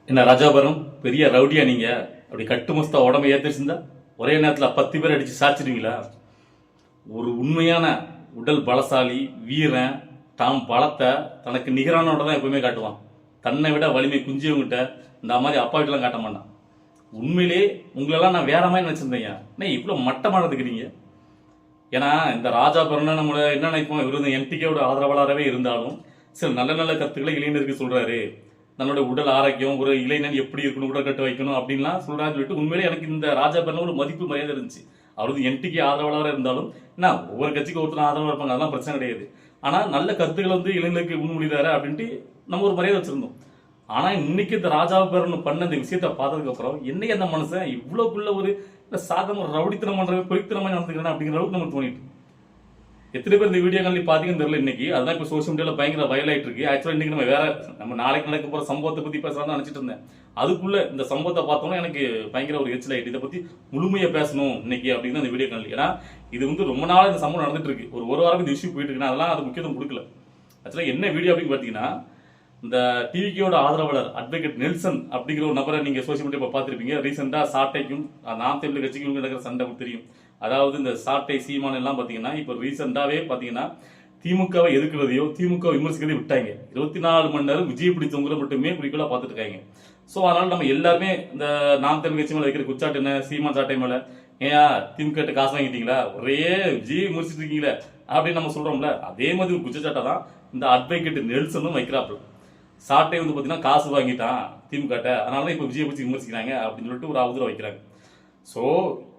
என்ன ராஜாபுரம் பெரிய ரவுடியா நீங்க? அப்படி கட்டுமஸ்தா உடம்பை ஏத்திருந்தா ஒரே நேரத்தில் 10 பேர் அடிச்சு சாச்சிடுவீங்களா? ஒரு உண்மையான உடல் பலசாலி வீரன் தாம் பலத்தை தனக்கு நிகரானோட தான் எப்பவுமே காட்டுவான். தன்னை விட வலிமை குஞ்சியவங்கிட்ட இந்த மாதிரி அப்பாவிட்டெல்லாம் காட்ட மாட்டான். உண்மையிலே உங்களெல்லாம் நான் வேற மாதிரி நினைச்சிருந்தேன். என்ன இவ்வளோ மட்டமாக இருக்கிறீங்க? ஏன்னா இந்த ராஜாபுரம்னா நம்மள என்ன நினைப்போம், இவர் வந்து என்டிகேவோட ஆதரவாளராகவே இருந்தாலும் சில நல்ல நல்ல கருத்துக்களை இளைஞருக்கு சொல்றாரு. நம்மளோட உடல் ஆரோக்கியம், ஒரு இளைஞன் எப்படி இருக்கணும், உடற்கட்டு வைக்கணும் அப்படின்லாம் சொல்றான்னு சொல்லிட்டு உண்மையிலே எனக்கு இந்த ராஜாபுரம் ஒரு மதிப்பு மரியாதை இருந்துச்சு. அவர் வந்து என்டிகே ஆதரவாளராக இருந்தாலும் என்ன ஒவ்வொரு கட்சிக்கு ஒருத்தர் ஆதரவாக இருப்பாங்க, அதெல்லாம் பிரச்சனை கிடையாது. ஆனால் நல்ல கருத்துக்களை வந்து இளைஞருக்கு முன்மொழிதாரு அப்படின்ட்டு நம்ம ஒரு மரியாதை வச்சிருந்தோம். ஆனா இன்னைக்கு இந்த ராஜாபுரம் பண்ண இந்த விஷயத்த பார்த்ததுக்கு அப்புறம் என்னைக்கு அந்த மனுஷன் இவ்வளவுக்குள்ள ஒரு சாதம் ரவுடித்தனம் பண்றது பொறித்தனமா நடந்துக்கிறேன் அப்படிங்கிற அளவுக்கு நமக்கு தோணிட்டு. எத்தனை பேர் இந்த வீடியோ காலி பாத்தீங்கன்னு தெரியல. இன்னைக்கு அதான் இப்ப சோசியல் மீடியால பயங்கர வயல் ஆயிட்டு இருக்கு. ஆக்சுவலா இன்னைக்கு நம்ம வேற நம்ம நாளைக்கு நடக்க போற சம்பவத்தை பத்தி பேசலாம்னு நினைச்சிட்டு இருந்தேன். அதுக்குள்ள இந்த சம்பவத்தை பார்த்தோம்னா எனக்கு பயங்கர ஒரு எரிச்சல் ஆயிட்டு. இதை பத்தி முழுமையா பேசணும் இன்னைக்கு அப்படின்னு இந்த வீடியோ காலி. ஏன்னா இது வந்து ரொம்ப நாள் இந்த சம்பவம் நடந்துட்டு இருக்கு. ஒரு வாரம் இந்த இஷ்யூ போயிட்டு இருக்குன்னா அதெல்லாம் அது முக்கியத்துவம் கொடுக்கல. ஆக்சுவலா என்ன வீடியோ அப்படின்னு பாத்தீங்கன்னா, இந்த டிவிக்கோட ஆதரவாளர் அட்வொகேட் நெல்சன் அப்படிங்கிற ஒரு நபரை நீங்க சோசியல் மீடியா பார்த்துருப்பீங்க. ரீசெண்டா சாட்டைக்கும் நாம் தமிழ் கட்சிக்கும் நடக்கிற சண்டை தெரியும். அதாவது இந்த சாட்டை சீமான் எல்லாம் பாத்தீங்கன்னா இப்ப ரீசெண்டாவே பாத்தீங்கன்னா திமுகவை எதிர்க்கிறதையோ திமுக விமர்சிக்கிறதையும் விட்டாங்க. 24 மணி நேரம் விஜய் பிடித்தவங்களை மட்டுமே குறிக்கோளா பார்த்துட்டு இருக்காங்க. ஸோ அதனால நம்ம எல்லாருமே இந்த நாம் தமிழ் கட்சி மேல வைக்கிற குச்சாட்டு என்ன, சீமான் சாட்டை மேல ஏன் திமுக காசு வாங்கிட்டீங்களா, ஒரே விஜய் விமர்சிட்டு இருக்கீங்களே அப்படின்னு நம்ம சொல்றோம்ல, அதே மாதிரி ஒரு குச்சச்சாட்டை தான் இந்த அட்வொகேட் நெல்சனும் வைக்கிறாப்புல. சாட்டை வந்து பாத்தீங்கன்னா காசு வாங்கிட்டான் திமுக, அதனாலதான் இப்ப விஜய் பிடிச்சி விமர்சிக்கிறாங்க அப்படின்னு சொல்லிட்டு ஒரு அவதூறு வைக்கிறாங்க. ஸோ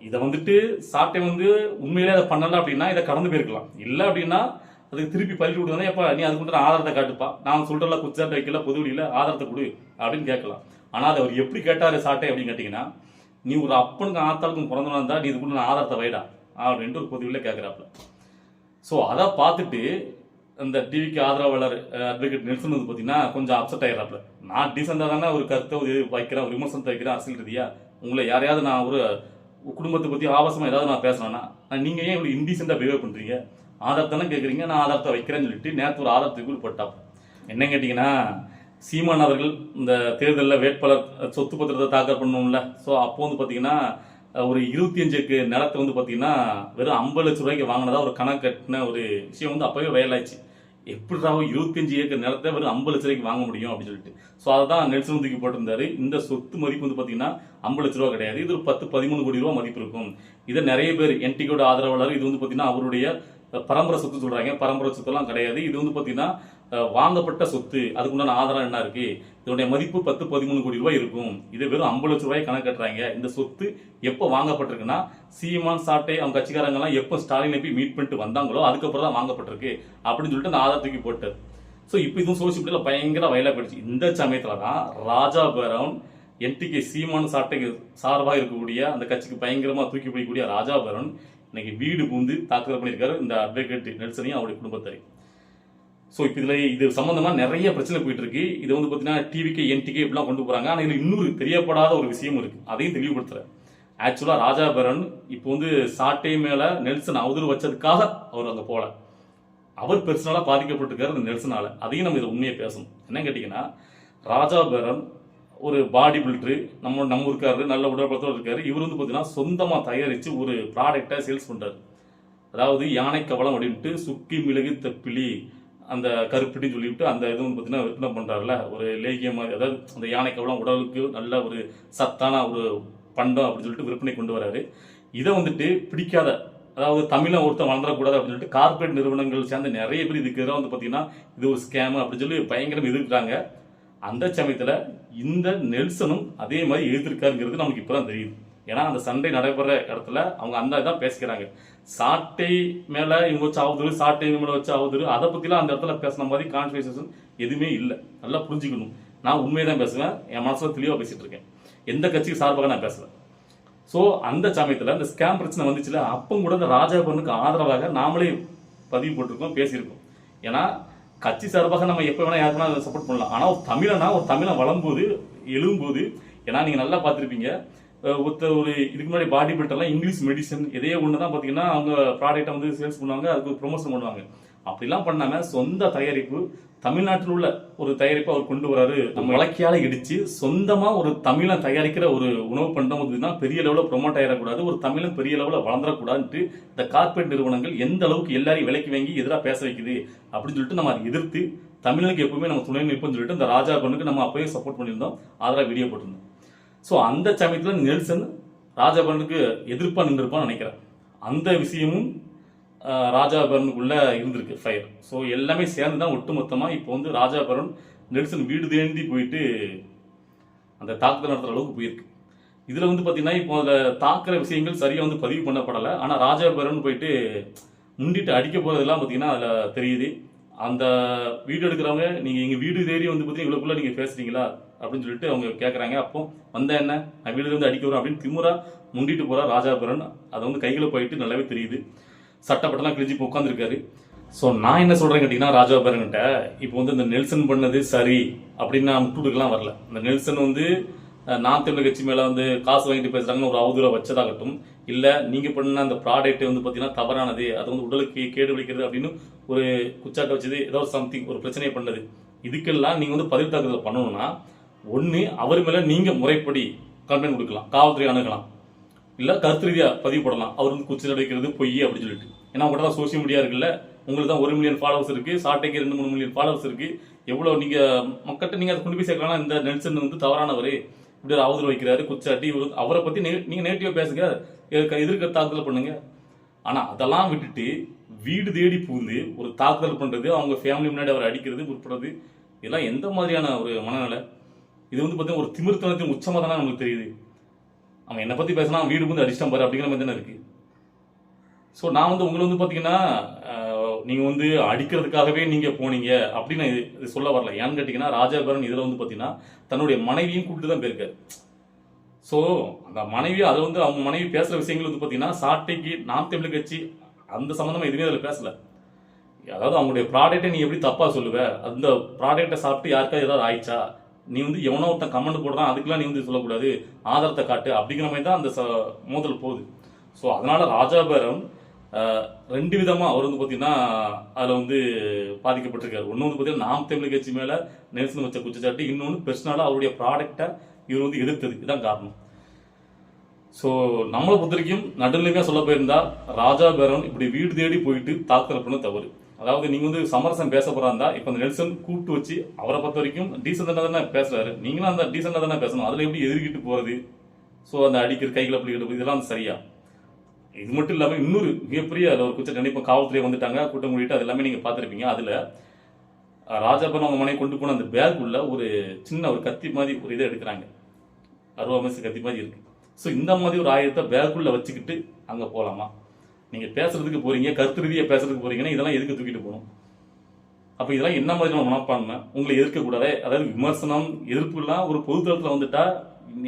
இதை வந்துட்டு சாட்டை வந்து உண்மையிலே அதை பண்ணல அப்படின்னா இதை கடந்து போயிருக்கலாம். இல்லை அப்படின்னா அதுக்கு திருப்பி பள்ளி விடுவாங்க. எப்ப நீ அதுக்கு ஆதாரத்தை காட்டுப்பா, நான் சொல்றல குச்சாட்டை வைக்கல பொது வெளியில ஆதாரத்தை கொடு அப்படின்னு கேட்கலாம். ஆனா அதை அவர் எப்படி கேட்டாரு சாட்டை அப்படின்னு கேட்டீங்கன்னா, நீ ஒரு அப்பனுக்கு ஆத்தாளுக்கும் பிறந்தவனா இருந்தா நீ இதுக்குள்ள ஆதாரத்தை வைடா அப்படின்ட்டு ஒரு பொதுவில கேட்கிறாப்புல. ஸோ அதை பார்த்துட்டு அந்த டிவிக்கு ஆதரவாளர் அட்வொகேட் நெல்சன் வந்து பார்த்தீங்கன்னா கொஞ்சம் அப்செட் ஆகிறாப்புல. நான் டீசெண்டாக தானே ஒரு கருத்தை வைக்கிறேன், ஒரு விமர்சனத்தை வைக்கிறேன் அரசியல் ரீதியா. உங்களை யாரையாவது நான் ஒரு குடும்பத்தை பற்றி ஆபாசமாக ஏதாவது நான் பேசுறேன்னா நீங்கள் ஏன் இவ்வளோ இன்டீசெண்டாக பிஹேவ் பண்ணுறீங்க, ஆதாரத்தானே கேட்குறீங்க, நான் ஆதாரத்தை வைக்கிறேன்னு சொல்லிட்டு நேற்று ஒரு ஆதாரத்துக்கு போட்டாப்பு. என்ன கேட்டிங்கன்னா, சீமான் அவர்கள் இந்த தேர்தலில் வேட்பாளர் சொத்து பத்திரத்தை தாக்கல் பண்ணணும்ல. ஸோ அப்போ வந்து பார்த்தீங்கன்னா ஒரு 25 நிலத்தை வந்து பார்த்தீங்கன்னா வெறும் 50 லட்சம் ரூபாய்க்கு வாங்கினதா ஒரு கணக்கு கட்டின ஒரு விஷயம் வந்து அப்பவே வயலாச்சு. எப்படிடா 25 ஏக்கர் நிலத்தை வெறும் 50 லட்ச ரூபாய்க்கு வாங்க முடியும் அப்படின்னு சொல்லிட்டு. ஸோ அதான் நெல்சன் தூக்கி போட்டிருந்தாரு. இந்த சொத்து மதிப்பு வந்து பார்த்தீங்கன்னா 50 லட்ச ரூபா கிடையாது, இது ஒரு 10-13 கோடி ரூபா மதிப்பு இருக்கும். இதை நிறைய பேர் என்டிகோட ஆதரவாளர் இது வந்து பார்த்தீங்கன்னா அவருடைய பரம்பரை சொத்து சொல்றாங்க. பரம்பரை சொத்துலாம் கிடையாது, இது வந்து பார்த்தீங்கன்னா வாங்கப்பட்ட சொத்து. அதுக்குண்டான ஆதாரம் என்ன இருக்கு, இதனுடைய மதிப்பு 10-13 கோடி ரூபாய் இருக்கும். இது வெறும் 50 லட்சம் ரூபாய் கணக்கு கட்டுறாங்க. இந்த சொத்து எப்போ வாங்கப்பட்டிருக்குன்னா சீமான் சாட்டை அவங்க கட்சிக்காரங்க எல்லாம் எப்போ ஸ்டாலினை போய் மீட் பண்ணிட்டு வந்தாங்களோ அதுக்கப்புறம் தான் வாங்கப்பட்டிருக்கு அப்படின்னு சொல்லிட்டு அந்த ஆதாரத்துக்கு போட்டார். ஸோ இப்போ இதுவும் சோசியல் மீடியாவில் பயங்கர வயலா போயிடுச்சு. இந்த சமயத்துல தான் ராஜாபுரம் என்டிகே சீமான் சாட்டைக்கு சார்பாக இருக்கக்கூடிய அந்த கட்சிக்கு பயங்கரமா தூக்கி போய்க்கூடிய ராஜாபுரம் இன்னைக்கு வீடு பூந்து தாக்குதல் பண்ணியிருக்காரு இந்த அட்வொகேட் நெல்சனையும் அவருடைய குடும்பத்தை. ஸோ இப்போ இதில் இது சம்பந்தமா நிறைய பிரச்சனை போயிட்டு இருக்கு. இது வந்து பார்த்தீங்கன்னா டிவிக்கு என்டிகே இப்படிலாம் கொண்டு போறாங்க. ஆனால் இதில் இன்னொரு தெரியப்படாத ஒரு விஷயம் இருக்கு, அதையும் தெளிவுபடுத்துறேன். ஆக்சுவலா ராஜாபுரம் இப்போ வந்து சாட்டை மேல நெல்சன் அவதூறு வச்சதுக்காக அவர் அங்கே போல, அவர் பெர்சனலா பாதிக்கப்பட்டிருக்காரு அந்த நெல்சனால. அதையும் நம்ம இதை உண்மையை பேசணும். என்ன கேட்டீங்கன்னா, ராஜாபுரம் ஒரு பாடி பில்டரு, நம்ம இருக்காரு, நல்ல உடற்பலத்தோடு இருக்காரு. இவர் வந்து பார்த்தீங்கன்னா சொந்தமா தயாரிச்சு ஒரு ப்ராடக்டை சேல்ஸ் பண்றாரு. அதாவது யானை கவலம் அப்படின்ட்டு சுக்கி மிளகு தப்பிலி அந்த கருப்பிட்டின்னு சொல்லிவிட்டு அந்த இது வந்து பார்த்தீங்கன்னா விற்பனை பண்றாருல, ஒரு லேகியம் மாதிரி. அதாவது அந்த யானை கவலம் உடலுக்கு நல்ல ஒரு சத்தான ஒரு பண்டம் அப்படின்னு சொல்லிட்டு விற்பனை கொண்டு வராரு. இதை வந்துட்டு பிடிக்காத, அதாவது தமிழை ஒருத்தர் வளர்ந்துடக்கூடாது அப்படின்னு சொல்லிட்டு கார்பரேட் நிறுவனங்கள் சேர்ந்த நிறைய பேர் இதுக்கு எதிராக வந்து பார்த்தீங்கன்னா இது ஒரு ஸ்கேம் அப்படின்னு சொல்லி பயங்கரம் எதிர்க்கிறாங்க. அந்த சமயத்துல இந்த நெல்சனும் அதே மாதிரி எழுதிருக்காருங்கிறது நமக்கு இப்பதான் தெரியுது. ஏன்னா அந்த சண்டை நடைபெற இடத்துல அவங்க அந்த இதான் பேசிக்கிறாங்க. சாட்டை மேல இவங்க வச்சு அவதூறு, சாட்டை மேல வச்சு அவதூறு, அதை பத்திலாம் அந்த இடத்துல பேசின மாதிரி கான்வர்சேஷன் எதுவுமே இல்லை. நல்லா புரிஞ்சுக்கணும். நான் உண்மையை பேசுவேன், என் மனசுல தெளிவா பேசிட்டு இருக்கேன், எந்த கட்சிக்கு சார்பாக நான் பேசுவேன். ஸோ அந்த சமயத்துல இந்த ஸ்கேம் பிரச்சனை வந்துச்சுல, அப்போ கூட இந்த ராஜாபுரனுக்கு ஆதரவாக நாமளே பதிவு போட்டிருக்கோம், பேசியிருக்கோம். ஏன்னா கட்சி சார்பாக நம்ம எப்போ வேணா யாருக்கு வேணா சப்போர்ட் பண்ணலாம். ஆனால் ஒரு தமிழன் வளரும்போது எழும்போது, ஏன்னா நீங்க நல்லா பார்த்துருப்பீங்க, ஒரு இதுக்கு முன்னாடி பாடி பில்டர்லாம் இங்கிலீஷ் மெடிசன் எதையோ ஒன்று தான் பார்த்தீங்கன்னா அவங்க ப்ராடக்டை வந்து சேல்ஸ் பண்ணுவாங்க, அதுக்கு ப்ரொமோஷன் பண்ணுவாங்க. அப்படிலாம் பண்ணாம சொந்த தயாரிப்பு தமிழ்நாட்டில் உள்ள ஒரு தயாரிப்பு அவர் கொண்டு வராரு. நம்ம வழக்கியால இடிச்சு சொந்தமா ஒரு தமிழன் தயாரிக்கிற ஒரு உணவு பண்டம் பெரிய லெவலில் ப்ரொமோட் ஆயிடக்கூடாது, ஒரு தமிழன் பெரிய லெவலில் வளர்ந்துடக்கூடாதுன்ட்டு இந்த கார்பரேட் நிறுவனங்கள் எந்த அளவுக்கு எல்லாரையும் விலைக்கு வாங்கி எதிராக பேச வைக்குது அப்படின்னு சொல்லிட்டு நம்ம அதை எதிர்த்து தமிழனுக்கு எப்பவுமே நம்ம துணை நிற்போம்னு சொல்லிட்டு இந்த ராஜா பரனுக்கு நம்ம அப்பவே சப்போர்ட் பண்ணியிருந்தோம், ஆதரவாக வீடியோ போட்டிருந்தோம். ஸோ அந்த சமயத்தில் நெல்சன் ராஜா பரனுக்கு எதிர்ப்பாக நின்றுருப்பான்னு நினைக்கிறேன். அந்த விஷயமும் ராஜா பரனுக்குள்ள இருந்திருக்கு ஃபயர். ஸோ எல்லாமே சேர்ந்து தான் ஒட்டுமொத்தமாக இப்போ வந்து ராஜா பரன் நெல்சன் வீடு தேண்டி போயிட்டு அந்த தாக்குதல் நடத்துகிற அளவுக்கு போயிருக்கு. இதில் வந்து பார்த்தீங்கன்னா இப்போ அதில் தாக்குற விஷயங்கள் சரியாக வந்து பதிவு பண்ணப்படலை. ஆனால் ராஜா பரன் போயிட்டு முண்டிட்டு அடிக்க போகிறதெல்லாம் பார்த்தீங்கன்னா அதில் தெரியுது. அந்த வீடியோ எடுக்கிறவங்க நீங்கள் எங்கள் வீடு தேடி வந்து பார்த்தீங்கன்னா இவ்வளோக்குள்ளே நீங்கள் பேசுகிறீங்களா அப்படின்னு சொல்லிட்டு அவங்க கேட்குறாங்க. அப்போ வந்தா என்ன, நான் வீடு வந்து அடிக்க வரும் அப்படின்னு திமுறா முண்டிட்டு போகிறா ராஜா பரன். அதை வந்து கைகளை போயிட்டு நல்லாவே தெரியுது. சட்டப்பட்டெல்லாம் கிழிஞ்சு இப்போ உட்காந்துருக்காரு. ஸோ நான் என்ன சொல்கிறேன் கேட்டிங்கன்னா, ராஜா பரன்கிட்ட இப்போ வந்து இந்த நெல்சன் பண்ணது சரி அப்படின்னு நான் முட்டுடுக்கலாம் வரல. இந்த நெல்சன் வந்து நான் தமிழ் கட்சி மேலே வந்து காசு வாங்கிட்டு பேசுகிறாங்கன்னு ஒரு அவதூறை வச்சதாகட்டும், இல்லை நீங்கள் பண்ண அந்த ப்ராடக்ட் வந்து பார்த்தீங்கன்னா தவறானது, அது வந்து உடலுக்கு கேடு விளைக்கிறது அப்படின்னு ஒரு குச்சாட்டை வச்சது, ஏதோ சம்திங் ஒரு பிரச்சனையை பண்ணது, இதுக்கெல்லாம் நீங்கள் வந்து பதில் தாக்குதல் பண்ணணும்னா ஒன்று அவர் மேலே நீங்கள் முறைப்படி கம்ப்ளைண்ட் கொடுக்கலாம், காவல்துறை அணுகலாம், இல்லை கருத்து ரீதியாக பதிவு போடலாம். அவர் வந்து குச்சி அடைக்கிறது பொய் அப்படின்னு சொல்லிட்டு. ஏன்னா உங்கள்கிட்ட தான் சோசியல் மீடியா இருக்குல்ல, உங்களுக்கு தான் 1 மில்லியன் ஃபாலோவர்ஸ் இருக்குது, சாட்டைக்கு 2-3 மில்லியன் ஃபாலோவர்ஸ் இருக்குது. எவ்வளோ நீங்கள் மக்கள்கிட்ட நீங்கள் அதை கொண்டு போய் சேர்க்கலாம். இந்த நெல்சன் வந்து தவறானவர், இப்படி ஒரு அவதூறு வைக்கிறாரு, குச்சாட்டி அவரை பற்றி நீங்கள் நேட்டிவாக பேசுங்க, எதிர்க்க தாக்குதல் பண்ணுங்க. ஆனால் அதெல்லாம் விட்டுட்டு வீடு தேடி பூந்து ஒரு தாக்குதல் பண்ணுறது, அவங்க ஃபேமிலி முன்னாடி அவரை அடிக்கிறது, முற்படுறது, இதெல்லாம் எந்த மாதிரியான ஒரு மனநிலை? இது வந்து பார்த்தீங்கன்னா ஒரு திமிர்த்தனத்தின் உச்சமாக தானே நமக்கு தெரியுது. அவன் என்னை பற்றி பேசினா வீடு வந்து அடிச்சிட்டான் பாரு அப்படிங்கிற மாதிரி தானே இருக்குது. ஸோ நான் வந்து உங்களை வந்து பார்த்தீங்கன்னா நீங்கள் வந்து அடிக்கிறதுக்காகவே நீங்கள் போனீங்க அப்படின்னு இது சொல்ல வரல. ஏன்னு கேட்டிங்கன்னா, ராஜா பரன் இதில் வந்து பார்த்தீங்கன்னா தன்னுடைய மனைவியும் கூப்பிட்டு தான் போயிருக்காரு. ஸோ அந்த மனைவி அதை வந்து அவங்க மனைவி பேசுகிற விஷயங்கள் வந்து பார்த்தீங்கன்னா சாட்டைக்கு நாம் தமிழ் கட்சி அந்த சம்மந்தமாக எதுவுமே அதில் பேசலை. அதாவது அவங்களுடைய ப்ராடக்டை நீ எப்படி தப்பாக சொல்லுவ, அந்த ப்ராடக்டை சாப்பிட்டு யாருக்காவது ஏதாவது ஆயிடுச்சா, நீ வந்து எவனோ ஒருத்தன் கமெண்ட் போடுறான் அதுக்கெல்லாம் நீ வந்து சொல்லக்கூடாது, ஆதாரத்தை காட்டு அப்படிங்கிற மாதிரி தான் அந்த மோதல் போகுது. ஸோ அதனால ராஜா பரன் 2 விதமாக அவர் வந்து பார்த்தீங்கன்னா அதில் வந்து பாதிக்கப்பட்டிருக்காரு. ஒன்று வந்து பார்த்தீங்கன்னா நாம் தமிழ் கட்சி மேலே நெல்சன் வச்ச குற்றச்சாட்டு, இன்னொன்று பெர்சனலாக அவருடைய ப்ராடக்டை இவர் வந்து எதிர்த்தது, இதுதான் காரணம். ஸோ நம்மளை பொறுத்த வரைக்கும் நடுநிலைமையாக சொல்ல போயிருந்தா ராஜா பரன் இப்படி வீடு தேடி போயிட்டு தாக்குதல் பண்ண தவறு. அதாவது நீங்கள் வந்து சமரசம் பேச போறாந்தா இப்போ அந்த நெல்சன் கூப்பிட்டு வச்சு அவரை பொறுத்த வரைக்கும் டீசெண்டாக தானே பேசுறாரு, நீங்களும் அந்த டீசெண்டாக தானே பேசணும். அதில் எப்படி எதிர்கிட்டு போகிறது, ஸோ அந்த அடிக்கிற கைகளை பிடிக்கிறது, இதெல்லாம் வந்து சரியா? இது மட்டும் இல்லாமல் இன்னொரு மிகப்பெரிய அதில் ஒரு குற்ற நினைப்பு, காவல்துறை வந்துட்டாங்க, கூட்டம் கூட்டிட்டு அது எல்லாமே நீங்கள் பார்த்துருப்பீங்க. அதில் ராஜாபரன் அவங்க மனைவி கொண்டு போன அந்த பேக் உள்ள ஒரு சின்ன ஒரு கத்தி மாதிரி ஒரு இதை எடுக்கிறாங்க, 60 கத்தி மாதிரி இருக்கு. ஸோ இந்த மாதிரி ஒரு ஆயுதத்தை பேக்குள்ள வச்சுக்கிட்டு அங்கே போகலாமா? நீங்கள் பேசுறதுக்கு போறீங்க, கருத்து ரீதியாக பேசுறதுக்கு போறீங்கன்னா இதெல்லாம் எதுக்கு தூக்கிட்டு போகணும்? அப்போ இதெல்லாம் என்ன மாதிரியான மனப்பான்மை? உங்களை எதிர்க்கக்கூடாது, அதாவது விமர்சனம் எதிர்ப்புலாம் ஒரு பொதுத்தளத்தில் வந்துட்டா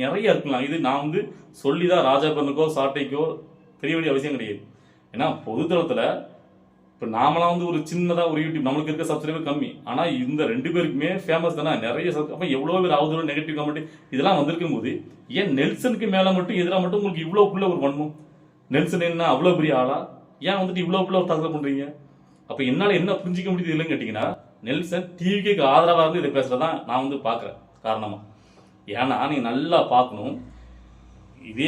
நிறைய இருக்கலாம். இது நான் வந்து சொல்லிதான் ராஜாபரனுக்கோ சாட்டைக்கோ தெரிய வேண்டிய அவசியம் கிடையாது. ஏன்னா பொதுத்தளத்தில் இப்போ நாமளாம் வந்து ஒரு சின்னதாக ஒரு யூடியூப் நம்மளுக்கு இருக்க சப்ஸ்கிரைபர் கம்மி, ஆனால் இந்த 2 பேருக்குமே ஃபேமஸ் தானே, நிறைய அப்போ எவ்வளோ பேர் அவதூறு நெகட்டிவ் கமெண்ட் இதெல்லாம் வந்திருக்கும் போது ஏன் நெல்சனுக்கு மேலே மட்டும் எதிராக மட்டும் உங்களுக்கு இவ்வளோக்குள்ள ஒரு வன்மம்? நெல்சன் என்ன அவ்வளோ பெரிய ஆளா, ஏன் வந்துட்டு இவ்வளோக்குள்ள ஒரு தாக்குதல் பண்ணுறீங்க? அப்போ என்னால் என்ன புரிஞ்சிக்க முடியுது இல்லைன்னு கேட்டிங்கன்னா, நெல்சன் டிவிக்கு ஆதரவாக இருந்து இதை பேசுகிறதான் நான் வந்து பார்க்குறேன் காரணமாக. ஏன்னா நீங்கள் நல்லா பார்க்கணும், இதை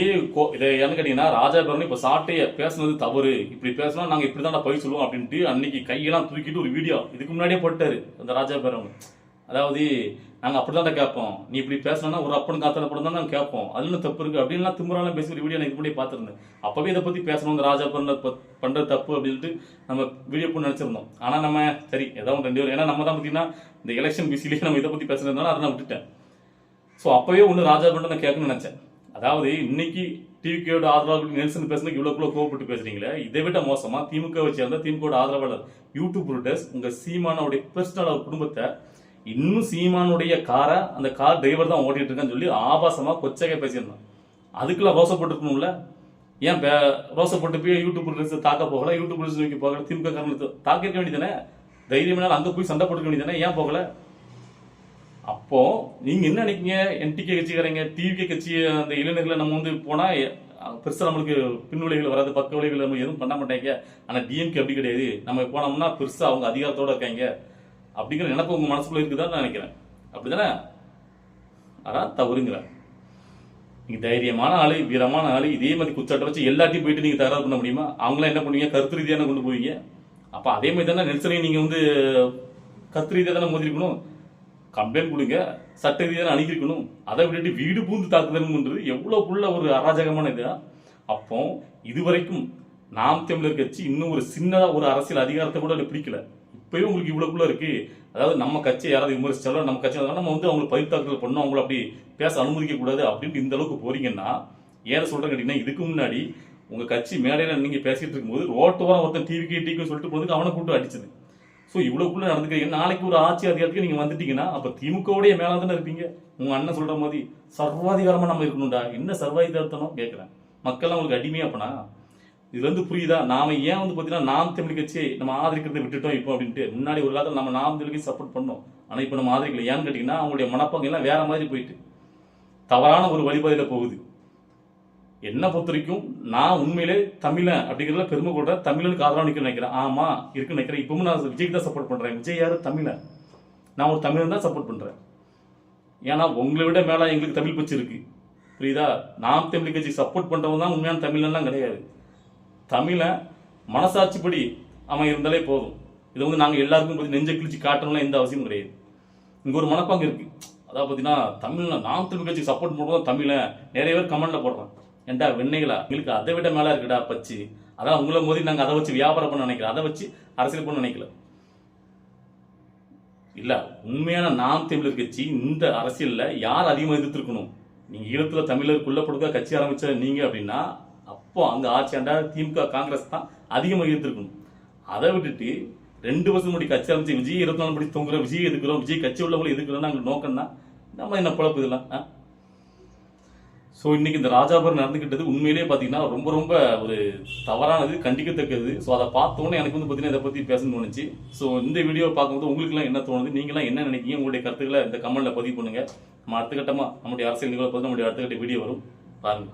ஏன்னு கேட்டீங்கன்னா ராஜா பரன் இப்போ சாட்டையை பேசுனது தவறு, இப்படி பேசினா நாங்கள் இப்படி தான் பழி சொல்லுவோம் அப்படின்ட்டு அன்னைக்கு கையெல்லாம் தூக்கிட்டு ஒரு வீடியோ இதுக்கு முன்னாடியே போட்டாரு அந்த ராஜா பரன். அதாவது நாங்கள் அப்படி தான் கேட்போம், நீ இப்படி பேசினா ஒரு அப்பன் காத்தால படம் தான் நாங்கள் கேட்போம், அதுல தப்பு இருக்கு அப்படின்லாம் திமுறாலாம் பேசி ஒரு வீடியோ நான் இதுக்கு முன்னாடி பார்த்துருந்தேன். அப்பவே இதை பற்றி பேசணும், இந்த ராஜா பரன் பண்ணுறது தப்பு அப்படின்ட்டு நம்ம வீடியோ போட்டு நினச்சிருந்தோம். ஆனால் நம்ம சரி ஏதாவது 2 பேர், ஏன்னா நம்ம தான் பார்த்தீங்கன்னா இந்த எலெக்ஷன் பிஸிலேயே நம்ம இதை பற்றி பேசுறதுனால அதை நான் விட்டுட்டேன். ஸோ அப்பவே ஒன்று ராஜா பரன் நான் கேட்கணும்னு நினச்சேன். அதாவது இன்னைக்கு டிவிகேயோட ஆதரவாளர்கள் நெல்சன் பேசுறதுக்கு இவ்வளோக்குள்ள கோவப்பட்டு பேசுறீங்களே, இதை விட மோசமா திமுக சேர்ந்த திமுக ஆதரவாளர் யூடியூப் ரூட்டர்ஸ் உங்க சீமானோடைய பர்சனல் குடும்பத்தை இன்னும் சீமானுடைய காரை அந்த கார் டிரைவர் தான் ஓட்டிட்டு இருக்கான்னு சொல்லி ஆபாசமா கொச்சையா பேசியிருந்தான். அதுக்கெல்லாம் ரோசப்பட்டுருக்கணும்ல, ஏன் ரோசப்பட்டு போய் யூடியூப் ரூட்டர்ஸ் தாக்க போகல, யூடியூப் ரூட்டர்ஸ் வைக்க போகல, திமுக காரணத்தை தாக்க வேண்டியதானே, தைரியம்னால அங்கே போய் சண்டை போட்டுக்க வேண்டியதானே, ஏன் போகல? அப்போ நீங்க என்ன நினைக்கீங்க, என்டிகே கட்சிக்காரங்க டிவிகே கட்சி அந்த இளைஞர்களை நம்ம வந்து போனா பெருசாக நம்மளுக்கு பின்விளைவுகள் வராது, பக்க விளைவுகள் நம்ம எதுவும் பண்ண மாட்டாங்க. ஆனால் டிஎம்கே அப்படி கிடையாது. நம்ம போனோம்னா பெருசாக அவங்க அதிகாரத்தோடு இருக்காங்க அப்படிங்கிற நினைப்பு உங்கள் மனசுக்குள்ளே இருக்குதான்னு நான் நினைக்கிறேன். அப்படி தானே? அதான் தவறுங்கிறேன். நீங்கள் தைரியமான ஆள், வீரமான ஆள், இதே மாதிரி குச்சாட்டை வச்சு எல்லாத்தையும் போயிட்டு நீங்கள் தகராறு பண்ண முடியுமா? அவங்களாம் என்ன பண்ணுவீங்க? கருத்து ரீதியான கொண்டு போவீங்க. அப்போ அதே மாதிரி தானே நெல்சனையும் நீங்கள் வந்து கருத்து ரீதியாக தானே மோதிருக்கணும். கம்ப்ளைண்ட் கொடுங்க, சட்ட ரீதியாக அணுகிருக்கணும். அதை விட்டுட்டு வீடு பூந்து தாக்குதல்ன்றது எவ்வளோக்குள்ள ஒரு அராஜகமான இதா. அப்போ இதுவரைக்கும் நாம் தமிழர் கட்சி இன்னும் ஒரு சின்னதாக ஒரு அரசியல் அதிகாரத்தை கூட பிடிக்கல. இப்போயே உங்களுக்கு இவ்வளோக்குள்ள இருக்கு. அதாவது நம்ம கட்சியை யாராவது விமர்சிச்சாலும் நம்ம கட்சி நம்ம வந்து அவங்களை பயிர் தாக்குதல் பண்ணோம், அவங்கள அப்படி பேச அனுமதிக்க கூடாது அப்படின்ட்டு இந்த அளவுக்கு போறீங்கன்னா ஏன் சொல்றேன் கேட்டீங்கன்னா, இதுக்கு முன்னாடி உங்க கட்சி மேடையில் நீங்க பேசிட்டு இருக்கும்போது ரோட்டோரம் ஒருத்தன் டிவிக்கு சொல்லிட்டு போனதுக்கு அவனை கூட்டு அடிச்சது. ஸோ இவ்வளவுக்குள்ள நடந்துக்கிறீங்க. நாளைக்கு ஒரு ஆட்சி அதிகாரத்துக்கு நீங்க வந்துட்டீங்கன்னா அப்ப திமுகவுடைய மேல தானே இருப்பீங்க. உங்க அண்ணன் சொல்ற மாதிரி சர்வாதிகாரமா நம்ம இருக்கணும்டா. என்ன சர்வாதிகாரத்தனம் கேட்கிறேன். மக்கள் உங்களுக்கு அடிமையா அப்பனா இதுல இருந்து புரியுதா? நாம ஏன் வந்து பாத்தீங்கன்னா நாம் தமிழ் கட்சியை நம்ம ஆதரிக்கிறதை விட்டுட்டோம் இப்போ அப்படின்ட்டு. முன்னாடி ஒரு காலத்தில் நம்ம நாம் தமிழ் கட்சி சப்போர்ட் பண்ணோம், ஆனா இப்போ நம்ம ஆதரிக்கல. ஏன்னு கேட்டீங்கன்னா அவங்களுடைய மனப்பாங்க எல்லாம் வேற மாதிரி போயிட்டு தவறான ஒரு வழிபாதையில போகுது. என்ன பொறுத்த வரைக்கும் நான் உண்மையிலே தமிழன் அப்படிங்கிறத பெருமை கொள்றேன். தமிழனுக்கு ஆதரவு நிற்க நினைக்கிறேன். ஆமா இருக்குன்னு நினைக்கிறேன். இப்பவும் நான் விஜய்க்கு தான் சப்போர்ட் பண்றேன். விஜய் யாரு? தமிழன். நான் ஒரு தமிழன் தான் சப்போர்ட் பண்றேன். ஏன்னா உங்களை விட மேல எங்களுக்கு தமிழ் பச்சு இருக்கு. புரியுதா? நாம் தமிழ் கட்சி சப்போர்ட் பண்றவங்க தான் உண்மையான தமிழன்லாம் கிடையாது. தமிழன் மனசாட்சிப்படி அவன் இருந்தாலே போதும். இதை வந்து நாங்கள் எல்லாருக்கும் நெஞ்சை கிழிச்சு காட்டணும்லாம் எந்த அவசியமும் கிடையாது. இங்கே ஒரு மனப்பாங்க இருக்கு. அதாவது பார்த்தீங்கன்னா தமிழ்ல நாம் தமிழ் கட்சி சப்போர்ட் பண்ணுறோம் தமிழன் நிறைய பேர் கமெண்ட்ல போடுறான். ஏன்டா வெண்ணைகளா, எங்களுக்கு அதை விட மேலே இருக்குடா பச்சு. அதான் உங்களை மோதி நாங்கள் அதை வச்சு வியாபாரம் பண்ண நினைக்கிறோம், அதை வச்சு அரசியல் பண்ண நினைக்கல. இல்ல உண்மையான நாம் தமிழர் கட்சி இந்த அரசியல்ல யார் அதிகமாக எதிர்த்திருக்கணும்? நீங்க ஈழத்துல தமிழர் கொல்லப்படுவதா கட்சி ஆரம்பிச்ச நீங்க அப்படின்னா அப்போ அங்க ஆட்சியாண்டா திமுக காங்கிரஸ் தான் அதிகமாக எதிர்த்திருக்கணும். அதை விட்டுட்டு 2 வருஷம் முன்னாடி கட்சி ஆரம்பிச்சு விஜய் 24 படி தொங்குற விஜய் எதுக்குறோம், விஜய் கட்சி உள்ளவங்களை எதுக்குறோம் எங்களுக்கு நோக்கம்னா நம்ம என்ன குழப்பு இதெல்லாம். ஸோ இன்னைக்கு இந்த ராஜாபுரம் நடந்துக்கிட்டது உண்மையிலேயே பார்த்தீங்கன்னா ரொம்ப ரொம்ப ஒரு தவறானது, கண்டிக்கத்தக்கது. ஸோ அதை பார்த்தோன்னே எனக்கு வந்து பார்த்தீங்கன்னா இதை பற்றி பேசணும்னு தோணுச்சு. ஸோ இந்த வீடியோ பார்க்கும்போது உங்களுக்குலாம் என்ன தோணுது, நீங்களாம் என்ன நினைக்கிறீங்க, உங்களுடைய கருத்துக்களை இந்த கமெண்ட்ல பதிவு பண்ணுங்க. நம்ம அடுத்த கட்டமாக நம்முடைய அரசியல் நிகழ்வு நம்முடைய அடுத்த கட்ட வீடியோ வரும் பாருங்க.